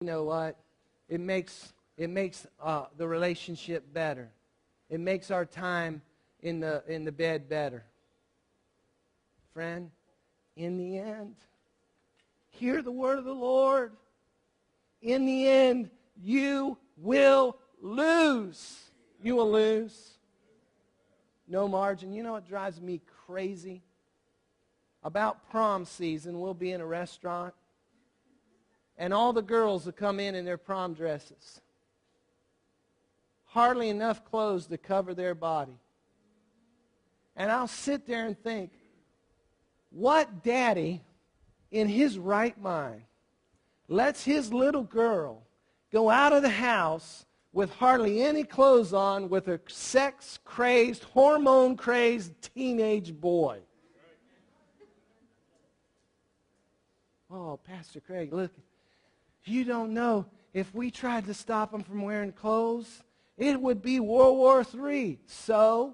You know what? It makes the relationship better. It makes our time in the bed better. Friend, in the end, hear the word of the Lord. In the end, you will lose. You will lose. No margin. You know what drives me crazy? About prom season, we'll be in a restaurant, and all the girls will come in their prom dresses. Hardly enough clothes to cover their body. And I'll sit there and think, what daddy in his right mind lets his little girl go out of the house with hardly any clothes on with a sex-crazed, hormone-crazed teenage boy? Oh, Pastor Craig, look, you don't know, if we tried to stop him from wearing clothes, it would be World War III. So?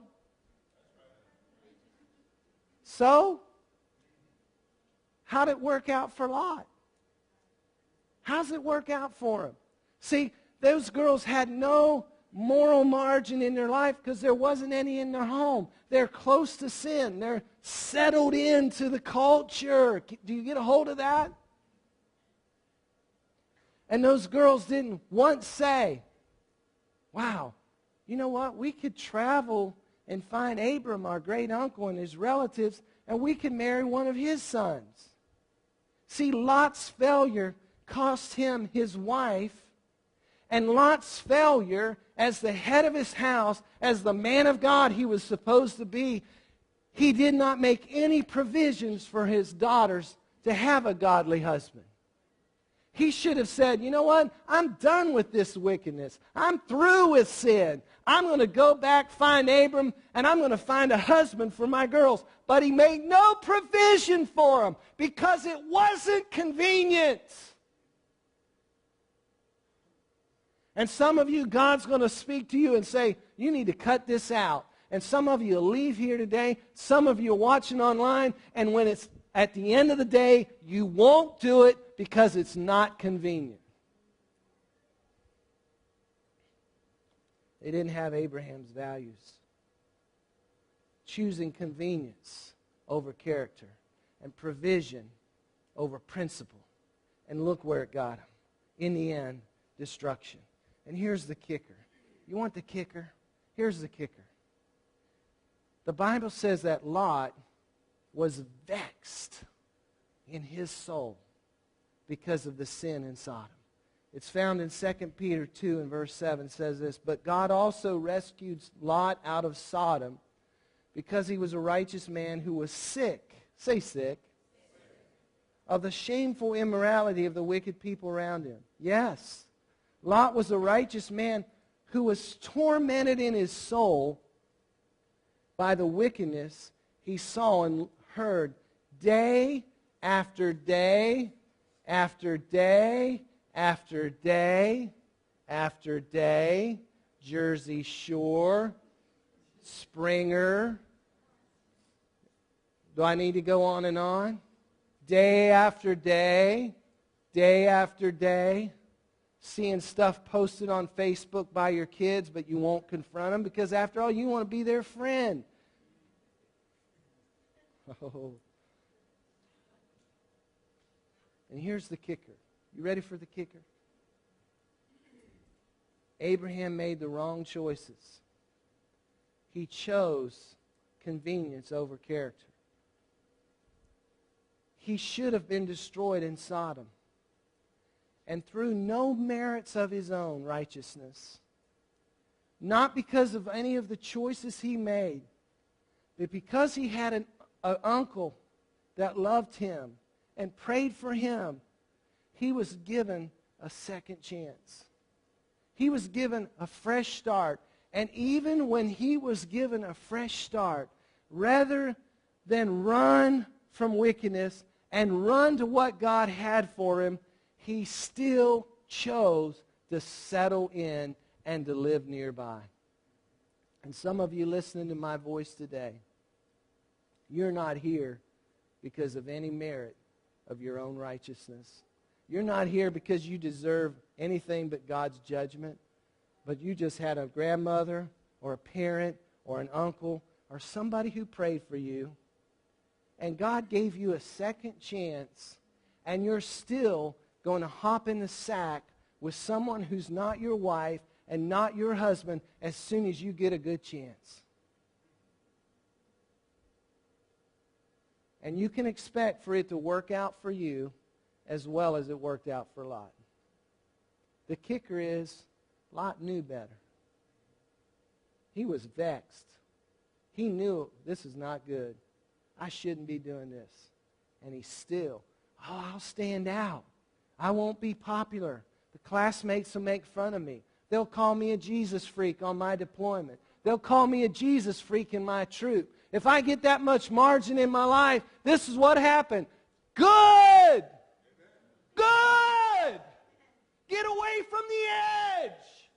How'd it work out for Lot? How's it work out for him? See, those girls had no moral margin in their life because there wasn't any in their home. They're close to sin. They're settled into the culture. Do you get a hold of that? And those girls didn't once say, wow, you know what? We could travel and find Abram, our great uncle, and his relatives, and we could marry one of his sons. See, Lot's failure cost him his wife, and Lot's failure as the head of his house, as the man of God he was supposed to be, he did not make any provisions for his daughters to have a godly husband. He should have said, you know what? I'm done with this wickedness. I'm through with sin. I'm going to go back, find Abram, and I'm going to find a husband for my girls. But he made no provision for them because it wasn't convenient. And some of you, God's going to speak to you and say, you need to cut this out. And some of you will leave here today. Some of you are watching online. And when it's at the end of the day, you won't do it because it's not convenient. They didn't have Abraham's values. Choosing convenience over character and provision over principle. And look where it got them. In the end, destruction. And here's the kicker. You want the kicker? Here's the kicker. The Bible says that Lot was vexed in his soul because of the sin in Sodom. It's found in 2 Peter 2 and verse 7. It says this, but God also rescued Lot out of Sodom because he was a righteous man who was sick. Say sick. Of the shameful immorality of the wicked people around him. Yes. Lot was a righteous man who was tormented in his soul by the wickedness he saw and heard day after day after day after day after day. Jersey Shore, Springer. Do I need to go on and on? Day after day, day after day. Seeing stuff posted on Facebook by your kids, but you won't confront them because after all, you want to be their friend. Oh. And here's the kicker. You ready for the kicker? Abraham made the wrong choices. He chose convenience over character. He should have been destroyed in Sodom. And through no merits of his own righteousness, not because of any of the choices he made, but because he had an uncle that loved him and prayed for him, he was given a second chance. He was given a fresh start. And even when he was given a fresh start, rather than run from wickedness and run to what God had for him, he still chose to settle in and to live nearby. And some of you listening to my voice today, you're not here because of any merit of your own righteousness. You're not here because you deserve anything but God's judgment, but you just had a grandmother or a parent or an uncle or somebody who prayed for you, and God gave you a second chance, and you're still going to hop in the sack with someone who's not your wife and not your husband as soon as you get a good chance. And you can expect for it to work out for you as well as it worked out for Lot. The kicker is, Lot knew better. He was vexed. He knew this is not good. I shouldn't be doing this. And he still, I'll stand out. I won't be popular. The classmates will make fun of me. They'll call me a Jesus freak on my deployment. They'll call me a Jesus freak in my troop. If I get that much margin in my life, this is what happened. Good! Good! Get away from the edge!